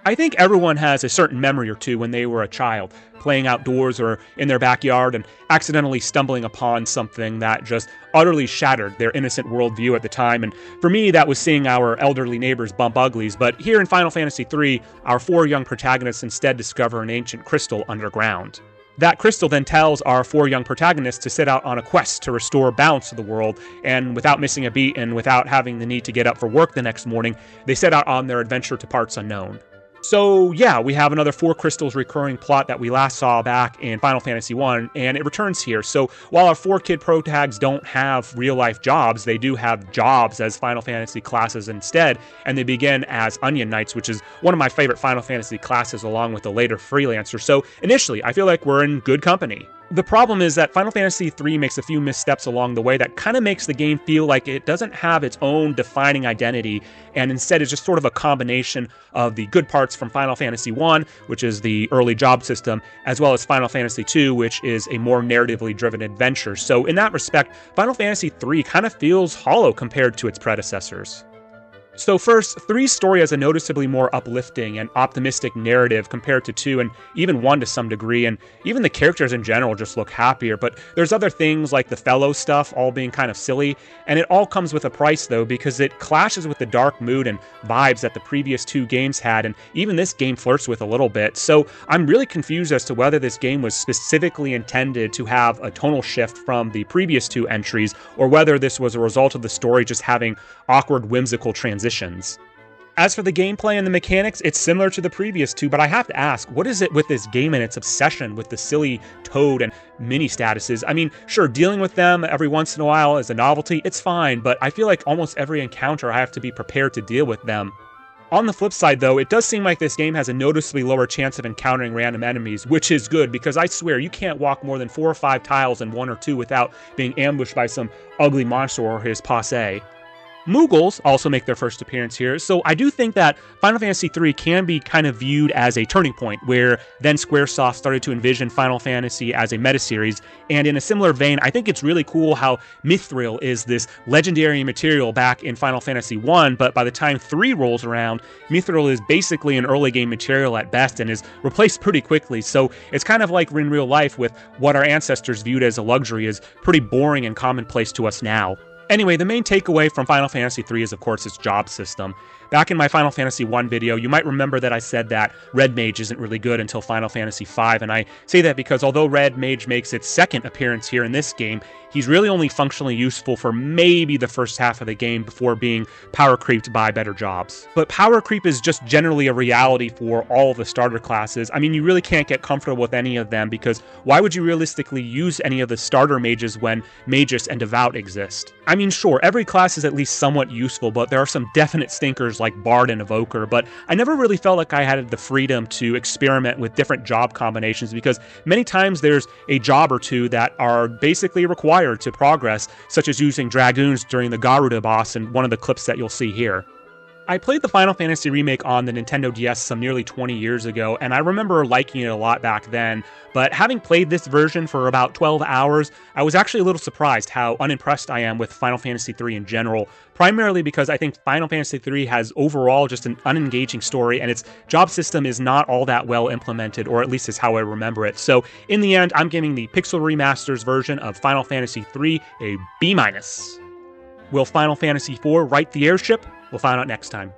I think everyone has a certain memory or two when they were a child, playing outdoors or in their backyard and accidentally stumbling upon something that just utterly shattered their innocent worldview at the time. And for me, that was seeing our elderly neighbors bump uglies. But here in Final Fantasy III, our four young protagonists instead discover an ancient crystal underground. That crystal then tells our four young protagonists to set out on a quest to restore balance to the world, and without missing a beat and without having the need to get up for work the next morning, they set out on their adventure to parts unknown. So yeah, we have another four crystals recurring plot that we last saw back in Final Fantasy I, and it returns here. So while our four kid protags don't have real life jobs, they do have jobs as Final Fantasy classes instead, and they begin as Onion Knights, which is one of my favorite Final Fantasy classes along with the later Freelancer. So initially, I feel like we're in good company. The problem is that Final Fantasy III makes a few missteps along the way that kind of makes the game feel like it doesn't have its own defining identity, and instead is just sort of a combination of the good parts from Final Fantasy I, which is the early job system, as well as Final Fantasy II, which is a more narratively driven adventure. So in that respect, Final Fantasy III kind of feels hollow compared to its predecessors. So first, 3's story has a noticeably more uplifting and optimistic narrative compared to 2 and even 1 to some degree, and even the characters in general just look happier, but there's other things like the fellow stuff all being kind of silly, and it all comes with a price though, because it clashes with the dark mood and vibes that the previous 2 games had, and even this game flirts with a little bit. So I'm really confused as to whether this game was specifically intended to have a tonal shift from the previous 2 entries, or whether this was a result of the story just having awkward, whimsical transitions. As for the gameplay and the mechanics, it's similar to the previous 2, but I have to ask, what is it with this game and its obsession with the silly Toad and mini statuses? I mean, sure, dealing with them every once in a while is a novelty, it's fine, but I feel like almost every encounter I have to be prepared to deal with them. On the flip side though, it does seem like this game has a noticeably lower chance of encountering random enemies, which is good, because I swear you can't walk more than 4 or 5 tiles in 1 or 2 without being ambushed by some ugly monster or his posse. Moogles also make their first appearance here, so I do think that Final Fantasy III can be kind of viewed as a turning point, where then Squaresoft started to envision Final Fantasy as a meta-series, and in a similar vein, I think it's really cool how Mithril is this legendary material back in Final Fantasy I, but by the time 3 rolls around, Mithril is basically an early game material at best and is replaced pretty quickly, so it's kind of like in real life with what our ancestors viewed as a luxury is pretty boring and commonplace to us now. Anyway, the main takeaway from Final Fantasy III is, of course, its job system. Back in my Final Fantasy I video, you might remember that I said that Red Mage isn't really good until Final Fantasy V, and I say that because although Red Mage makes its second appearance here in this game, he's really only functionally useful for maybe the first half of the game before being power creeped by better jobs. But power creep is just generally a reality for all of the starter classes. I mean, you really can't get comfortable with any of them, because why would you realistically use any of the starter mages when Magus and Devout exist? I mean, sure, every class is at least somewhat useful, but there are some definite stinkers like Bard and Evoker, but I never really felt like I had the freedom to experiment with different job combinations, because many times there's a job or two that are basically required to progress, such as using Dragoons during the Garuda boss in one of the clips that you'll see here. I played the Final Fantasy remake on the Nintendo DS some nearly 20 years ago, and I remember liking it a lot back then, but having played this version for about 12 hours, I was actually a little surprised how unimpressed I am with Final Fantasy III in general, primarily because I think Final Fantasy III has overall just an unengaging story, and its job system is not all that well implemented, or at least is how I remember it. So in the end, I'm giving the Pixel Remasters version of Final Fantasy III a B-. Will Final Fantasy IV right the airship? We'll find out next time.